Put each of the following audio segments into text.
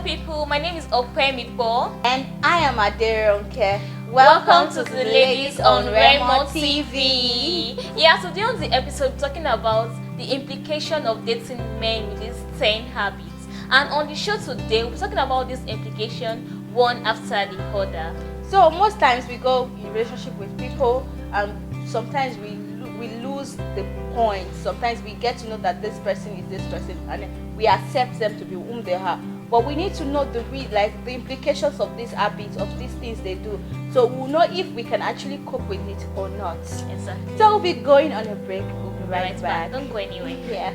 people, my name is Okpemikbo and I am Aderonke. Welcome to the Ladies on Remo TV. Yeah, today on the episode we're talking about the implication of dating men with these 10 habits. And on the show today we're talking about this implication one after the other. So most times we go in relationship with people and sometimes we lose the point. Sometimes we get to know that this person is this person and we accept them to be whom they are. But we need to know the implications of these habits, of these things they do, so we'll know if we can actually cope with it or not. Exactly. So we'll be going on a break. We'll be right back. Don't go anywhere. Yeah.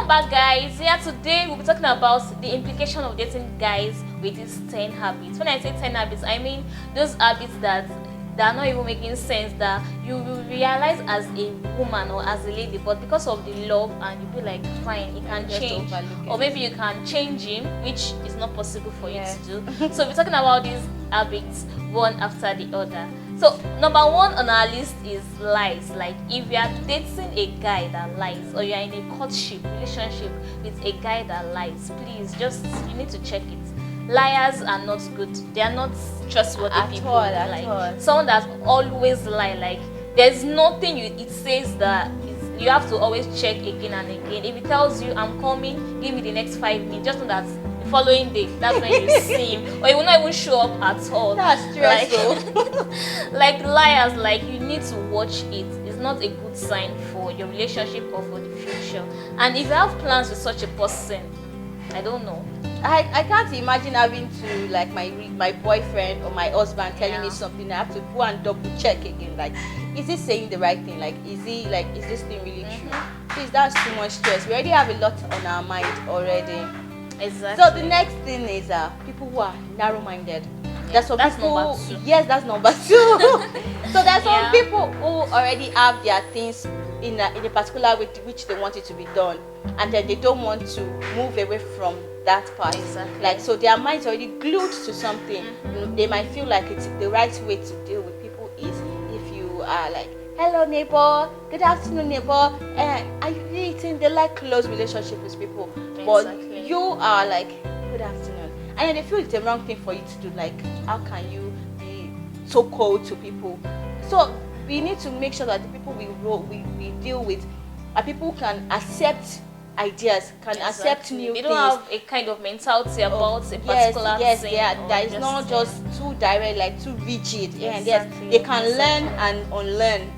Back, guys. Yeah, today we'll be talking about the implication of dating guys with these 10 habits. When I say 10 habits, I mean those habits that are not even making sense, that you will realize as a woman or as a lady, but because of the love, and you'll be like, fine, he can change, or maybe you can change him, which is not possible for you to do. So we're talking about these habits one after the other. So number one on our list is lies. Like if you are dating a guy that lies, or you are in a courtship relationship with a guy that lies, please you need to check it. Liars are not good. They are not trustworthy people. At all. Someone that always lie, like there's nothing it says that you have to always check again and again. If it tells you I'm coming, give me the next 5 minutes, just know that the following day that's when you see him, or he will not even show up at all. That's stressful. Like liars, like you need to watch it. It's not a good sign for your relationship or for the future. And if you have plans with such a person, I don't know. I can't imagine having to, like, my boyfriend or my husband telling me something. I have to go and double check again. Like, is he saying the right thing? Like, is this thing really true? Please, that's too much stress. We already have a lot on our mind already. Exactly. So the next thing is people who are narrow-minded. There's some people. Number 2. Yes, that's number 2. So there's some people who already have their things in a particular way which they want it to be done, and then they don't want to move away from that part. Exactly. Like, so their mind's already glued to something. They might feel like it's the right way to deal with people is if you are like, hello neighbor, good afternoon neighbor, are you eating? They like close relationship with people. But you are like, good afternoon, and then they feel it's the wrong thing for you to do. Like, how can you be so cold to people? So we need to make sure that the people we deal with are people who can accept ideas, can accept new things. They don't have a kind of mentality about a particular thing. That is not just too direct, like too rigid. They can learn and unlearn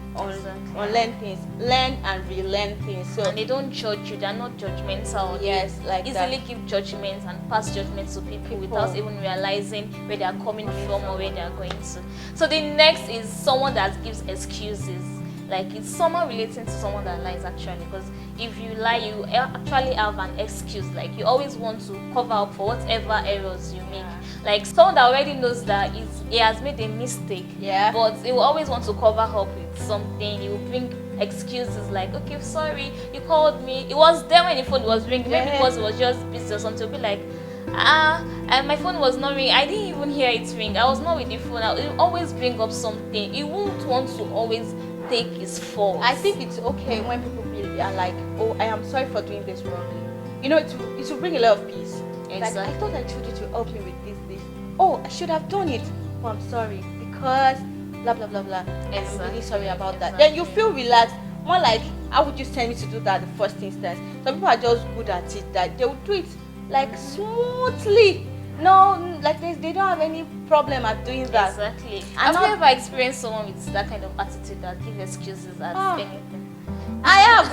things, learn and relearn things. So, and they don't judge you. They are not judgmental. Yes, like easily give judgments and pass judgments to people without even realizing where they are coming from or where they are going to. So the next is someone that gives excuses. Like, it's someone relating to someone that lies, actually, because if you lie, you actually have an excuse. Like, you always want to cover up for whatever errors you make. Like, someone that already knows that he has made a mistake, but he will always want to cover up with something. He will bring excuses like, okay, sorry, you called me, it was there when the phone was ringing, maybe because it was just busy or something. He'll be like, and my phone was not ringing, I didn't even hear it ring, I was not with the phone. He'll always bring up something. He won't want to always take his fault. I think it's okay when people are like, oh, I am sorry for doing this wrongly. You know, it will bring a lot of peace. Exactly. Like, I thought I told you to help me with this. Oh, I should have done it. Oh, I'm sorry because blah blah blah blah. I'm really sorry about that. Then you feel relaxed. More like, how would you send me to do that the first instance? Some people are just good at it, that they will do it like smoothly. No, like they don't have any problem at doing that. Exactly. Have you ever experienced someone with that kind of attitude that gives excuses at anything? I have.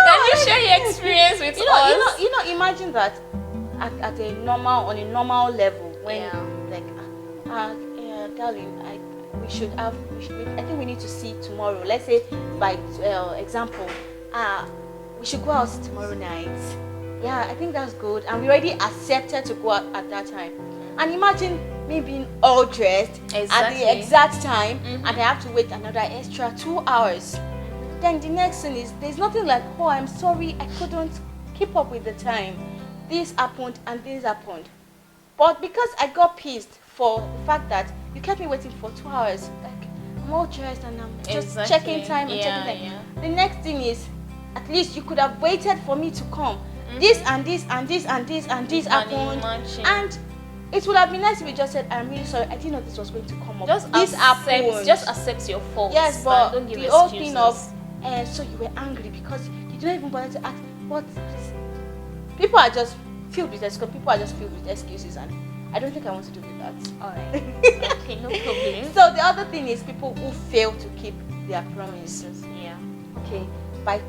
Can you share your experience with us? You know, imagine that on a normal level, when darling, I think we need to see tomorrow. Let's say, by example, we should go out tomorrow night. Yeah, I think that's good, and we already accepted to go out at that time. And imagine me being all dressed at the exact time, and I have to wait another extra 2 hours. Then the next thing is, there's nothing like, oh, I'm sorry, I couldn't keep up with the time. this happened and this happened. But because I got pissed for the fact that you kept me waiting for 2 hours, like I'm all dressed and I'm just checking time and checking time. The next thing is, at least you could have waited for me to come. This and this and this and this and this happened, and it would have been nice if you just said, I'm really sorry, I didn't know this was going to come up. Just accept your fault. Yes, but don't give the whole excuses. thing of so you were angry because you didn't even bother to ask what. People are just filled with excuses. People are just filled with excuses, and I don't think I want to do with that. All right. Okay, no problem. So the other thing is people who fail to keep their promises. Yeah. Okay, by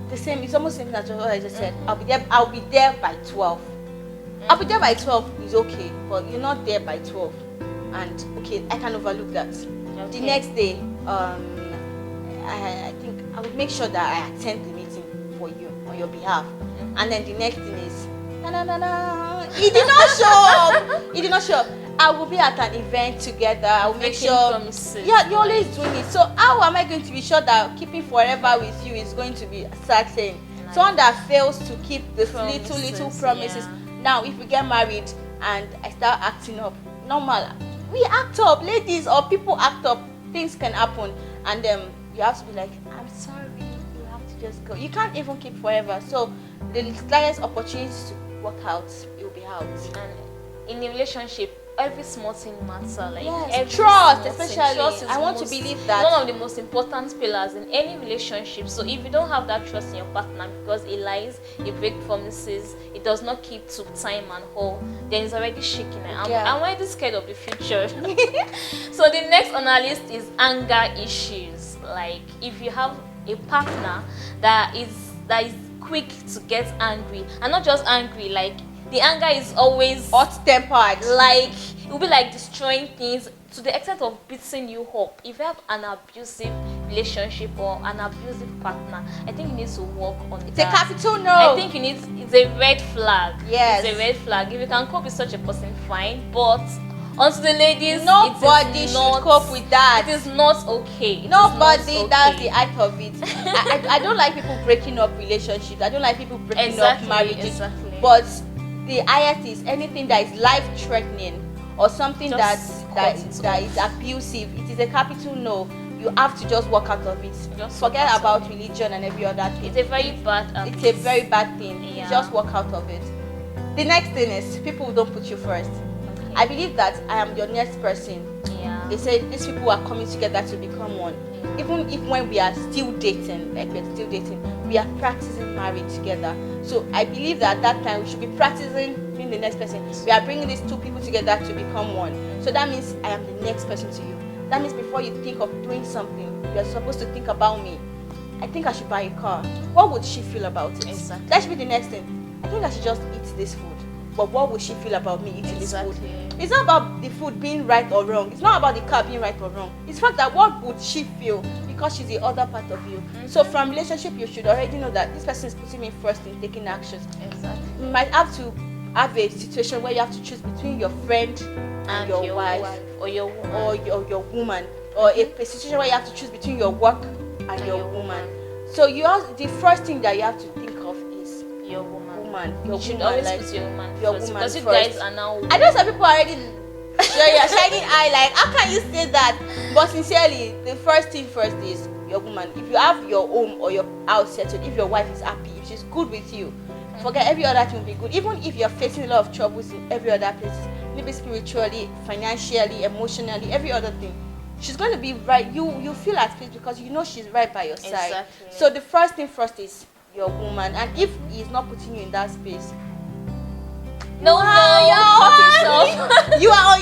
the same, it's almost same as what I just said. I'll be there by 12. I'll be there by 12 is okay, but you're not there by 12, and okay, I can overlook that. The next day, I think I would make sure that I attend the meeting for you on your behalf, and then the next thing is, he did not show up. He did not show up. I will be at an event together. I will make sure. Promises. Yeah, you're always doing it. So how am I going to be sure that keeping forever with you is going to be certain? Nice. Someone that fails to keep the little promises. Yeah. Now, if we get married and I start acting up, normal. We act up, ladies or people act up. Things can happen, and you have to be like, I'm sorry. You have to just go. You can't even keep forever. So the slightest opportunity to work out, you'll be out. And in a relationship, every small thing matters. Like trust, especially. Trust is I want to believe that one of the most important pillars in any relationship. So if you don't have that trust in your partner because he lies, he breaks promises, he does not keep to time and all, then it's already shaking. I'm already scared of the future. So the next on our list is anger issues. Like if you have a partner that is quick to get angry, and not just angry, like the anger is always hot-tempered. Like it will be like destroying things to the extent of beating you up. If you have an abusive relationship or an abusive partner, I think you need to work on that. It's a capital no. I think it's a red flag. Yes. It's a red flag. If you can cope with such a person, fine. But onto the ladies, nobody should cope with that. It is not okay. Nobody. That's the act of it. I don't like people breaking up relationships. I don't like people breaking up marriages. Exactly. But the highest is anything that is life-threatening or something that is abusive. It is a capital no. You have to just walk out of it. Forget about religion and every other thing. It's a very bad habit. It's a very bad thing. Yeah. Just walk out of it. The next thing is people who don't put you first. Okay. I believe that I am your next person. Yeah. They say these people are coming together to become one. Even if when we are still dating, we are practicing marriage together. So I believe that at that time we should be practicing being the next person. We are bringing these two people together to become one. So that means I am the next person to you. That means before you think of doing something, you are supposed to think about me. I think I should buy a car. What would she feel about it? Exactly. That should be the next thing. I think I should just eat this food. But what would she feel about me eating this food? It's not about the food being right or wrong. It's not about the car being right or wrong. It's the fact that what would she feel because she's the other part of you. So from relationship, you should already know that this person is putting me first in taking actions. Exactly. You might have to have a situation where you have to choose between your friend and your wife or your woman. or your woman, or a situation where you have to choose between your work and your woman. So the first thing that you have to think of is your woman. Your you should woman, always like, put your woman your first, woman because you first. guys are now. I know some people are already shining eye like, how can you say that? But sincerely, the first thing first is your woman. If you have your home or your house settled, if your wife is happy, if she's good with you, forget every other thing will be good. Even if you're facing a lot of troubles in every other place, maybe spiritually, financially, emotionally, every other thing, she's going to be right. You feel at peace because you know she's right by your side. Exactly. So the first thing first is your woman, and if he's not putting you in that space, you are on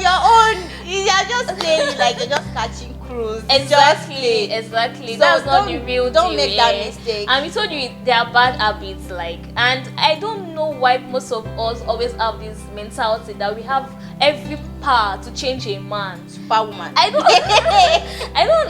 your own. You are just playing like you're just catching cruise. Exactly. So that's not the real don't deal. Make that mistake. And we told you there are bad habits, like, and I don't know why most of us always have this mentality that we have every power to change a man. Superwoman. I don't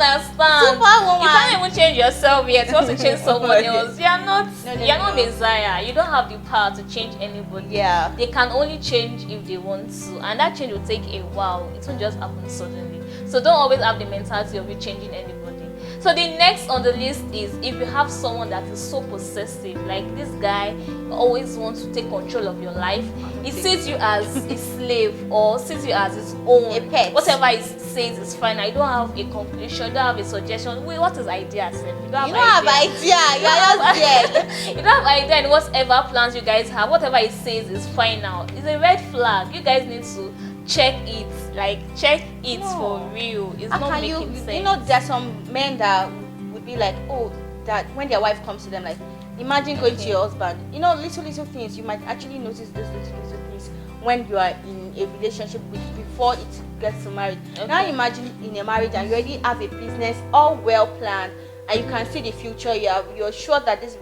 understand. Superwoman. You can't even change yourself yet. You want to change someone else. You are not. You're not Messiah. You don't have the power to change anybody. Yeah. They can only change if they want to, and that change will take a while. It won't just happen suddenly. So don't always have the mentality of you changing anybody. So the next on the list is if you have someone that is so possessive, like this guy always wants to take control of your life. He sees you as a slave or sees you as his own. A pet. Whatever he says is fine. I don't have a conclusion, don't have a suggestion. Wait, what is idea, sir? You don't have idea. You are just there. You don't have idea, and whatever plans you guys have, whatever he says is fine now. It's a red flag. You guys need to check it. Like, check it for real. It's not making sense. You know, there's some men that would be like, oh, that when their wife comes to them, like, imagine going to your husband. You know, little things. You might actually notice those little things when you are in a relationship before it gets to marriage. Now imagine in a marriage and you already have a business all well planned and you can see the future. You're sure that this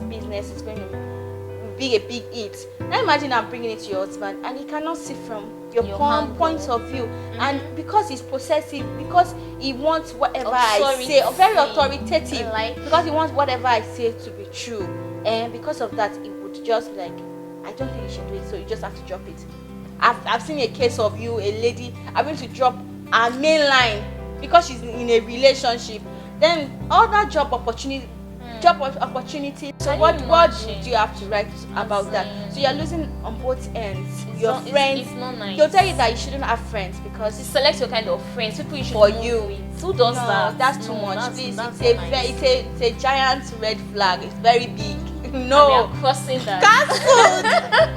business is going to be a big hit. Now imagine I'm bringing it to your husband and he cannot see from your point of view, and because he's possessive, because he wants whatever I say, very authoritative, because he wants whatever I say to be true, and because of that he would just like, I don't think you should do it, so you just have to drop it. I've seen a case of a lady having to drop her main line because she's in a relationship, then all that job opportunity. So what would you have to write about that? So you're losing on both ends. Your friends, it's not nice. They'll tell you that you shouldn't have friends because you select your kind of friends. People you should for move you. With. Who does that? That's too much. Please, it's a giant red flag. It's very big. No, we are crossing that.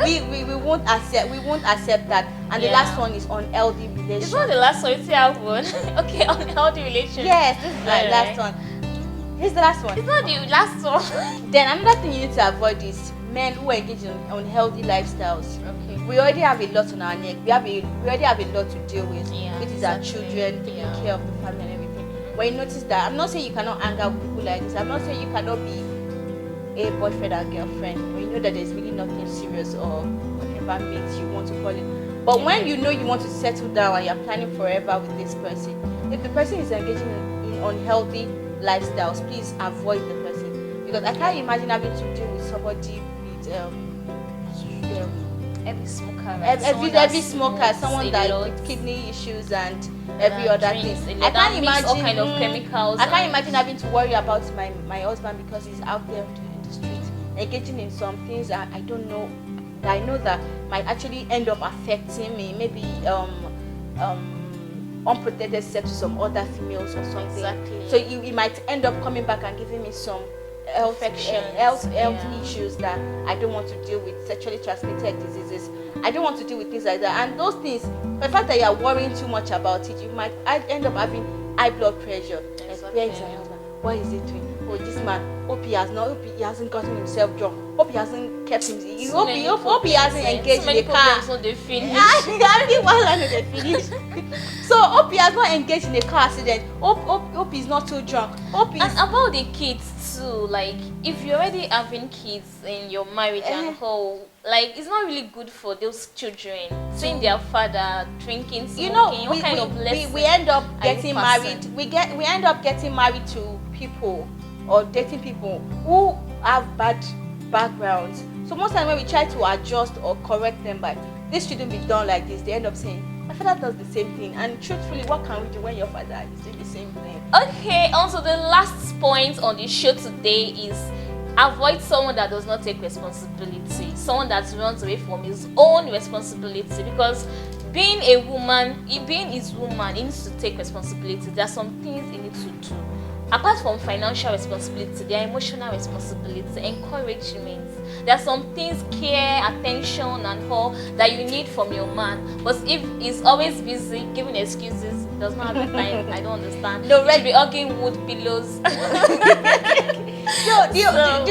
we won't accept. We won't accept that. And the last one is unhealthy relationship. It's not the last one. It's the other one. Okay, unhealthy relationship. Yes, this is the last one. Here's the last one. It's not the last one. Then another thing you need to avoid is men who engage in unhealthy lifestyles. Okay. We already have a lot on our neck. We already have a lot to deal with. Yeah, which is our children, taking care of the family and everything. When you notice that, I'm not saying you cannot hang out with people like this. I'm not saying you cannot be a boyfriend and girlfriend when you know that there's really nothing serious or whatever makes you want to call it. But when you know you want to settle down and you're planning forever with this person, if the person is engaging in unhealthy lifestyles, please avoid the person, because I can't imagine having to deal with somebody with every smoker, every smoker, someone that with kidney issues and every other thing. I can't imagine all kind of chemicals. I can't imagine having to worry about my husband because he's out there in the street engaging in some things that I don't know. I know that might actually end up affecting me. Maybe unprotected sex to some other females or something. Exactly. So he might end up coming back and giving me some health issues that I don't want to deal with, sexually transmitted diseases. I don't want to deal with things like that. And those things, the fact that you are worrying too much about it, you might end up having high blood pressure. Exactly. Where is my husband? What is he doing? Oh, this man, hope he hasn't gotten himself drunk. Hope he hasn't kept him. Hope he hasn't engaged in the car. So they finish. So hope he has not engaged in a car accident. Hope he's not too drunk. And about the kids too, like if you're already having kids in your marriage and whole, like it's not really good for those children seeing their father drinking, smoking. What kind of lesson we end up getting married. We end up getting married to people or dating people who have bad backgrounds. So most times when we try to adjust or correct them, but this shouldn't be done like this, they end up saying, my father does the same thing. And truthfully, what can we do when your father is doing the same thing? Okay, also the last point on the show today is avoid someone that does not take responsibility, someone that runs away from his own responsibility, because being his woman, he needs to take responsibility. There are some things he needs to do. Apart from financial responsibility, there are emotional responsibility, encouragement. There are some things, care, attention, and all that you need from your man. But if he's always busy giving excuses, does not have the time, I don't understand. No, should be hugging wood pillows. The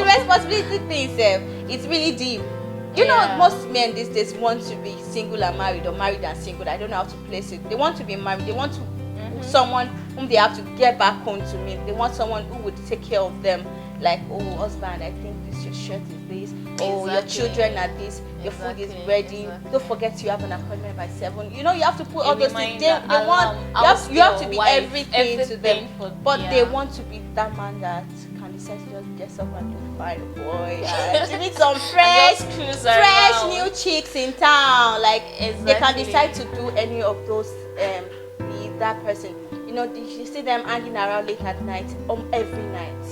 responsibility thing, it's really deep. You know, most men these days want to be single and married, or married and single. I don't know how to place it. They want to be married. They want to someone whom they have to get back home to meet. They want someone who would take care of them. Like, oh, husband, I think your shirt is this. Oh, your children are this. Your food is ready. Don't forget you have an appointment by 7. You know, you have to put all those things. You have to be everything to them. But they want to be that man that can decide to just dress up and look fine, boy. To meet some fresh new chicks in town. Like, they can decide to do any of those. That person. You know, you see them hanging around late at night, every night,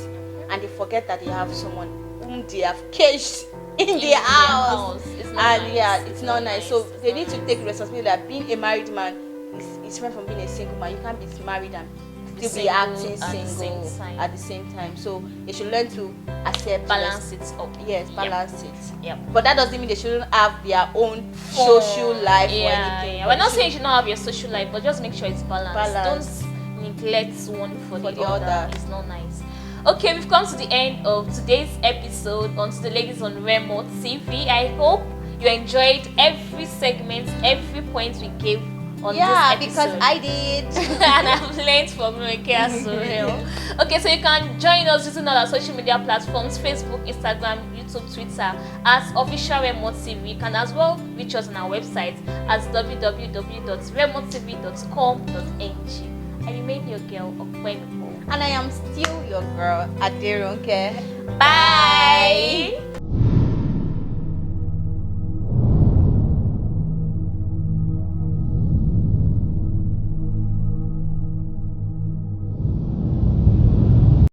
and they forget that they have someone whom they have caged in their house. It's not And nice. yeah, it's not nice. So It's they not need to nice. take responsibility that being a married man is different from being a single man. You can't be married and still be Single acting at the single same time. at the same time. So they should learn to accept Balance it up. Yes, Yep. balance it. Yep. But that doesn't mean they shouldn't have their own social life or anything. Yeah. We're not saying you should not have your social life, but just make sure it's balanced. Balanced. Don't neglect one for the the other. other. It's not nice. Okay, we've come to the end of today's episode on To the Ladies on Remote TV. I hope you enjoyed every segment, every point we gave on this episode. Because I did. And I've learned from Noike as well. Okay, so you can join us using all our social media platforms: Facebook, Instagram, YouTube, Twitter as Official Remote TV. You can as well reach us on our website at www.remotetv.com.ng. I remain your girl, Okwenpo. And I am still your girl, Adirunke. Bye!